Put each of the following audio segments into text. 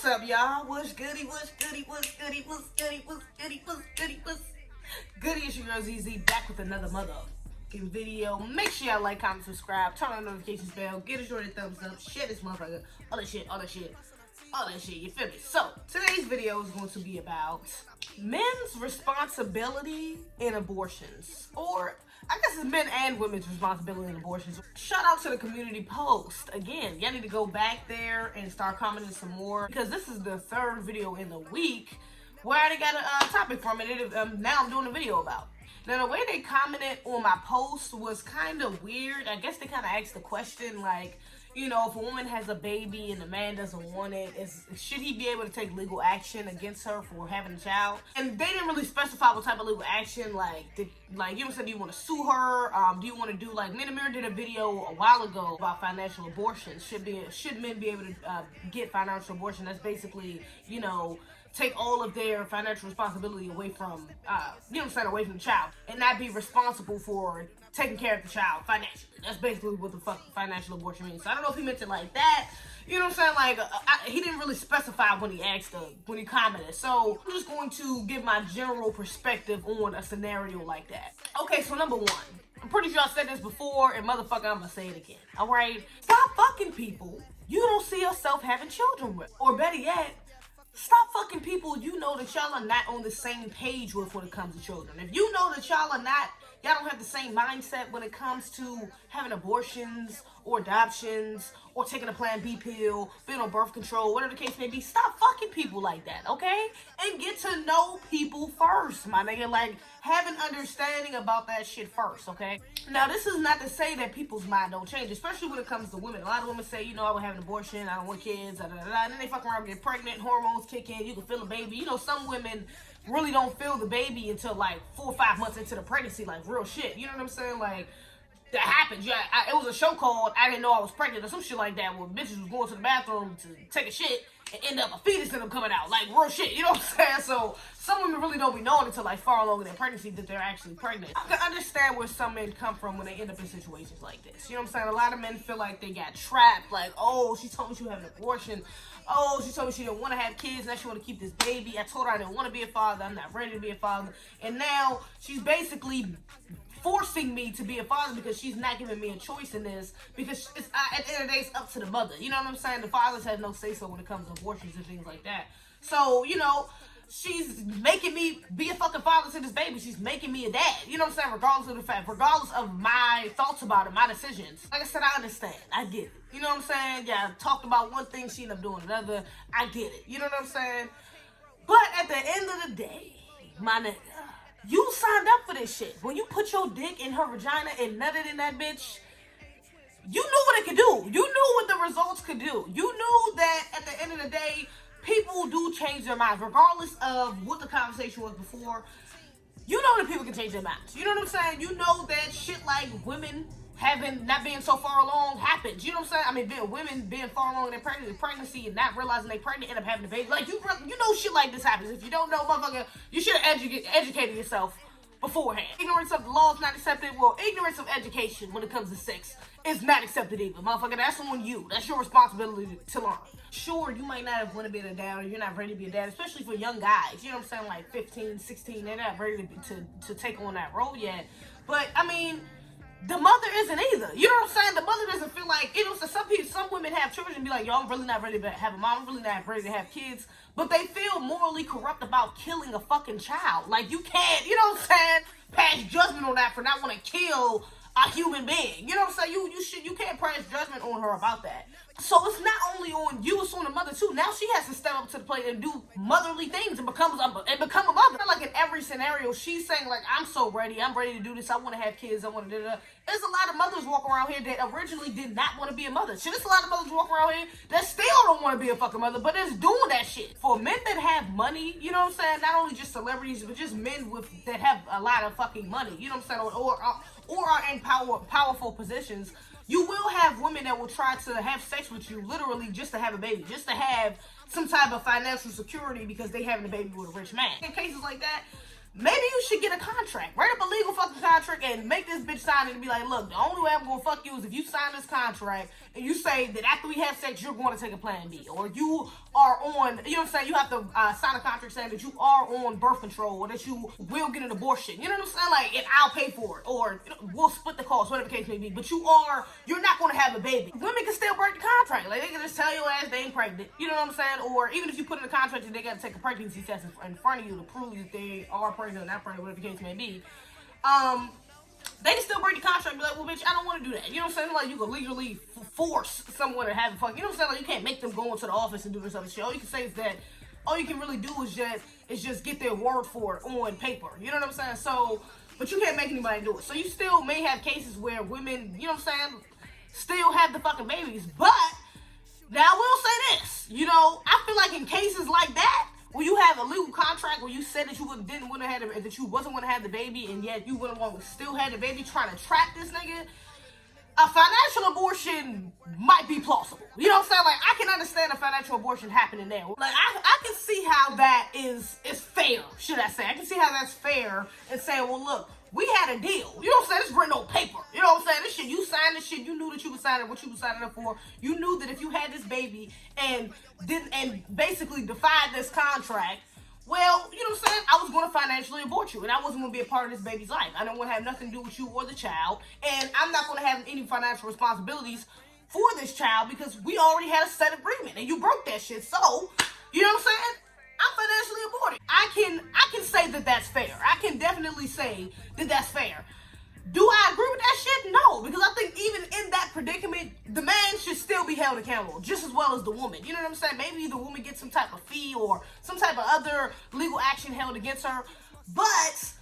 What's up, y'all? What's goody? What's goody? What's goody? What's goody? What's goody? What's goody? What's goody? It's your girl Zeze back with another motherfucking video. Make sure y'all like, comment, subscribe, turn on the notifications bell, get a short thumbs up, share this motherfucker, all that shit, you feel me? So, today's video is going to be about men's responsibility in abortions. Or, I guess it's men and women's responsibility in abortions. Shout out to the community post. Again, y'all need to go back there and start commenting some more, because this is the third video in the week where I already got a topic from it. Now I'm doing a video about. Now, the way they commented on my post was kind of weird. I guess they kind of asked the question, like, you know, if a woman has a baby and the man doesn't want it, should he be able to take legal action against her for having a child? And they didn't really specify what type of legal action, you said, do you want to sue her? Do you want to do, like, Me and Mirror did a video a while ago about financial abortion. Should men be able to get financial abortion? That's basically, you know, take all of their financial responsibility away from, away from the child, and not be responsible for taking care of the child financially. That's basically what the fuck financial abortion means. So I don't know if he meant it like that. You know what I'm saying? Like, he didn't really specify when he commented. So I'm just going to give my general perspective on a scenario like that. Okay, so number one, I'm pretty sure I said this before, and motherfucker, I'm gonna say it again. All right? Stop fucking people you don't see yourself having children with. Or better yet, stop fucking people you know that y'all are not on the same page with when it comes to children. If you know that y'all don't have the same mindset when it comes to having abortions or adoptions or taking a Plan B pill, being on birth control, whatever the case may be, stop fucking people like that, okay? And get to know people first, my nigga. Like, have an understanding about that shit first, okay? Now, this is not to say that people's mind don't change, especially when it comes to women. A lot of women say, you know, I would have an abortion, I don't want kids, and then they fuck around and get pregnant, hormones kick in, you can feel a baby. You know, some women really don't feel the baby until like 4 or 5 months into the pregnancy, like real shit. You know what I'm saying? Like, that happens. Yeah, it was a show called I Didn't Know I Was Pregnant or some shit like that, where bitches was going to the bathroom to take a shit and end up a fetus in them coming out. Like, real shit. You know what I'm saying? So some women really don't be knowing until like far along in their pregnancy that they're actually pregnant. I can understand where some men come from when they end up in situations like this. You know what I'm saying? A lot of men feel like they got trapped. Like, oh, she told me she would have an abortion. Oh, she told me she didn't want to have kids. Now she want to keep this baby. I told her I didn't want to be a father. I'm not ready to be a father. And now she's basically forcing me to be a father because she's not giving me a choice in this, because it's, at the end of the day, it's up to the mother. You know what I'm saying? The fathers have no say-so when it comes to abortions and things like that. So, you know, she's making me be a fucking father to this baby. She's making me a dad. You know what I'm saying? Regardless of the fact, regardless of my thoughts about it, my decisions. Like I said, I understand. I get it. You know what I'm saying? Yeah, I talked about one thing, she ended up doing another. I get it. You know what I'm saying? But at the end of the day, my nigga, you signed up for this shit. When you put your dick in her vagina and nutted in that bitch, you knew what it could do. You knew what the results could do. You knew that at the end of the day, people do change their minds, regardless of what the conversation was before. You know that people can change their minds. You know what I'm saying? You know that shit like women not being so far along happens. You know what I'm saying? I mean, women being far along in their pregnancy and not realizing they pregnant, end up having a baby. Like, you know shit like this happens. If you don't know, motherfucker, you should have educated yourself beforehand. Ignorance of the law is not accepted. Well, ignorance of education when it comes to sex is not accepted either. Motherfucker, that's on you. That's your responsibility to learn. Sure, you might not have want to be a dad, or you're not ready to be a dad, especially for young guys. You know what I'm saying? Like 15, 16, they're not ready to take on that role yet. But, I mean, the mother isn't either. You know what I'm saying? The mother doesn't feel like, you know, so some women have children and be like, yo, I'm really not ready to have a mom. I'm really not ready to have kids. But they feel morally corrupt about killing a fucking child. Like, you can't, you know what I'm saying, pass judgment on that for not want to kill a human being. You know what I'm saying? You can't pass judgment on her about that. So it's not only on you, it's on the mother too. Now she has to step up to the plate and do motherly things and become a mother. Like, in every scenario, she's saying, like, I'm so ready. I'm ready to do this. I want to have kids. I want to do that. There's a lot of mothers walking around here that originally did not want to be a mother. Shit, there's a lot of mothers walking around here that still don't want to be a fucking mother, but is doing that shit. For men that have money, you know what I'm saying? Not only just celebrities, but just men that have a lot of fucking money. You know what I'm saying? Or are in powerful positions. You will have women that will try to have sex with you literally just to have a baby, just to have some type of financial security because they having a baby with a rich man. In cases like that, maybe you should get a contract. Write up a legal fucking contract and make this bitch sign it and be like, look, the only way I'm gonna fuck you is if you sign this contract and you say that after we have sex, you're going to take a plan B. Or you are on, you know what I'm saying, you have to sign a contract saying that you are on birth control or that you will get an abortion. You know what I'm saying? Like, and I'll pay for it. Or we'll split the cost, whatever the case may be. But you're not going to have a baby. Women can still break the contract. Like, they can just tell your ass they ain't pregnant. You know what I'm saying? Or even if you put in a contract that they got to take a pregnancy test in front of you to prove that they are pregnant or not pregnant, whatever the case may be. They can still break the contract and be like, well, bitch, I don't want to do that. You know what I'm saying? Like, you can legally force someone to have a fuck. You know what I'm saying? Like, you can't make them go into the office and do this other shit. All you can say is that, all you can really do is just get their word for it on paper. You know what I'm saying? So, but you can't make anybody do it. So you still may have cases where women, you know what I'm saying, still have the fucking babies. But, now I will say this. You know, I feel like in cases like that, when you have a legal contract where you said that you didn't want to have that you wasn't going to have the baby, and yet you wouldn't want to still have the baby, trying to trap this nigga, a financial abortion might be plausible. You know what I'm saying? Like, I can understand a financial abortion happening there. Like, I can see how that is fair, should I say. I can see how that's fair and saying, well, look, we had a deal. You know what I'm saying? This written on paper. You know what I'm saying? This shit, you signed this shit. You knew that you was signing what you was signing up for. You knew that if you had this baby and basically defied this contract, well, you know what I'm saying? I was going to financially abort you, and I wasn't going to be a part of this baby's life. I don't want to have nothing to do with you or the child, and I'm not going to have any financial responsibilities for this child because we already had a set agreement, and you broke that shit. So, you know what I'm saying? I'm financially aborted. I can say that that's fair. I can definitely say that that's fair. Do I agree with that shit? No, because I think even in that predicament, the man should still be held accountable just as well as the woman. You know what I'm saying? Maybe the woman gets some type of fee or some type of other legal action held against her, but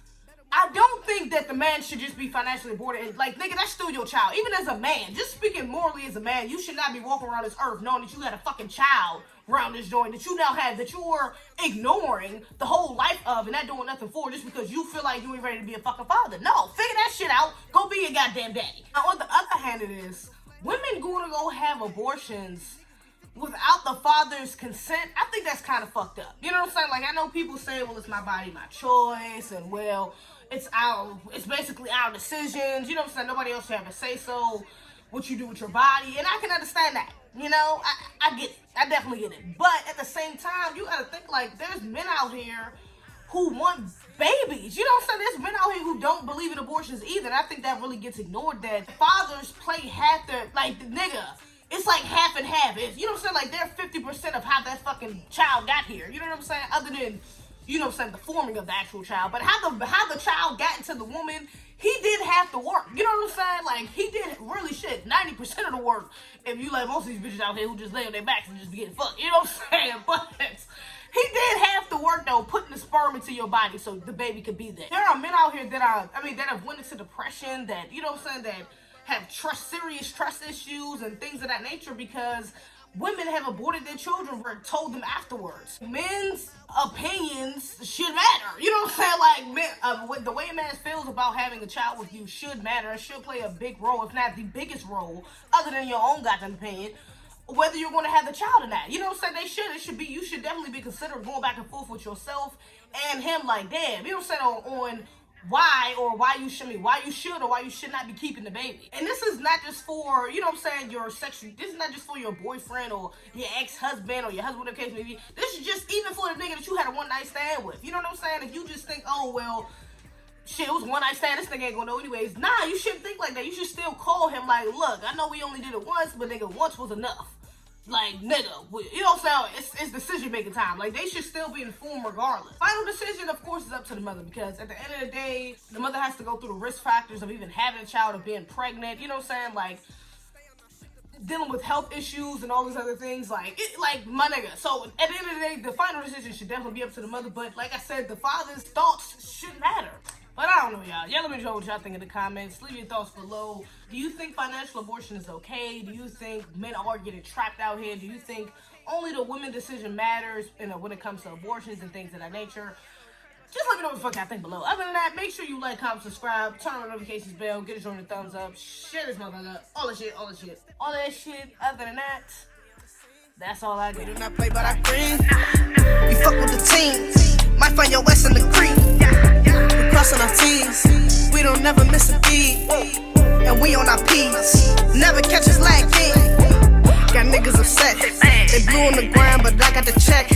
I don't think that the man should just be financially aborted. Like, nigga, that's still your child. Even as a man, just speaking morally as a man, you should not be walking around this earth knowing that you had a fucking child around this joint that you now have, that you're ignoring the whole life of and not doing nothing for just because you feel like you ain't ready to be a fucking father. No, figure that shit out. Go be your goddamn daddy. Now, on the other hand of this, women going to go have abortions without the father's consent, I think that's kind of fucked up. You know what I'm saying? Like, I know people say, well, it's my body, my choice, and well, it's basically our decisions. You know what I'm saying? Nobody else should have a say-so what you do with your body, and I can understand that. You know, I get it. I definitely get it. But at the same time, you gotta think, like, there's men out here who want babies. You know what I'm saying? There's men out here who don't believe in abortions either. And I think that really gets ignored, that fathers play half their, like, the nigga, it's like half and half. It's, you know what I'm saying? Like, they're 50% of how that fucking child got here. You know what I'm saying? Other than, you know what I'm saying, the forming of the actual child. But how the child got into the woman, he did have to work. You know what I'm saying? Like, he did really shit, 90% of the work. If you like most of these bitches out here who just lay on their backs and just be getting fucked. You know what I'm saying? But he did have to work, though, putting the sperm into your body so the baby could be there. There are men out here that have went into depression, that, you know what I'm saying, that have serious trust issues and things of that nature because women have aborted their children or told them afterwards. Men's opinions should matter. You know what I'm saying? Like, the way a man feels about having a child with you should matter. It should play a big role, if not the biggest role, other than your own goddamn opinion, whether you're going to have the child or not. You know what I'm saying? You should definitely be considering going back and forth with yourself and him, like, damn, you know what I'm saying, on why you should or why you should not be keeping the baby. And this is not just for, you know what I'm saying, this is not just for your boyfriend or your ex-husband or your husband, whatever the case may be. This is just even for the nigga that you had a one-night stand with. You know what I'm saying? If you just think, oh, well, shit, it was one night stand, this nigga ain't gonna know anyways. Nah, you shouldn't think like that. You should still call him like, look, I know we only did it once, but nigga, once was enough. Like, nigga, you know what I'm saying? It's decision-making time. Like, they should still be informed regardless. Final decision, of course, is up to the mother because at the end of the day, the mother has to go through the risk factors of even having a child, of being pregnant, you know what I'm saying? Like, dealing with health issues and all these other things, like, my nigga. So, at the end of the day, the final decision should definitely be up to the mother, but like I said, the father's thoughts should matter. But I don't know, y'all. Y'all let me know what y'all think in the comments. Leave your thoughts below. Do you think financial abortion is okay? Do you think men are getting trapped out here? Do you think only the women's decision matters when it comes to abortions and things of that nature? Just let me know what the fuck y'all think below. Other than that, make sure you like, comment, subscribe, turn on the notifications bell, get us on the thumbs up, share this motherfucker, all that shit. All that shit. Other than that, that's all I got. We do not play by our green. We fuck with the team. Might find your West in the creek. bustin' our tees. We don't never miss a beat, and we on our P's. Never catch us lacking. Got niggas upset. They blew on the ground, but I got the check.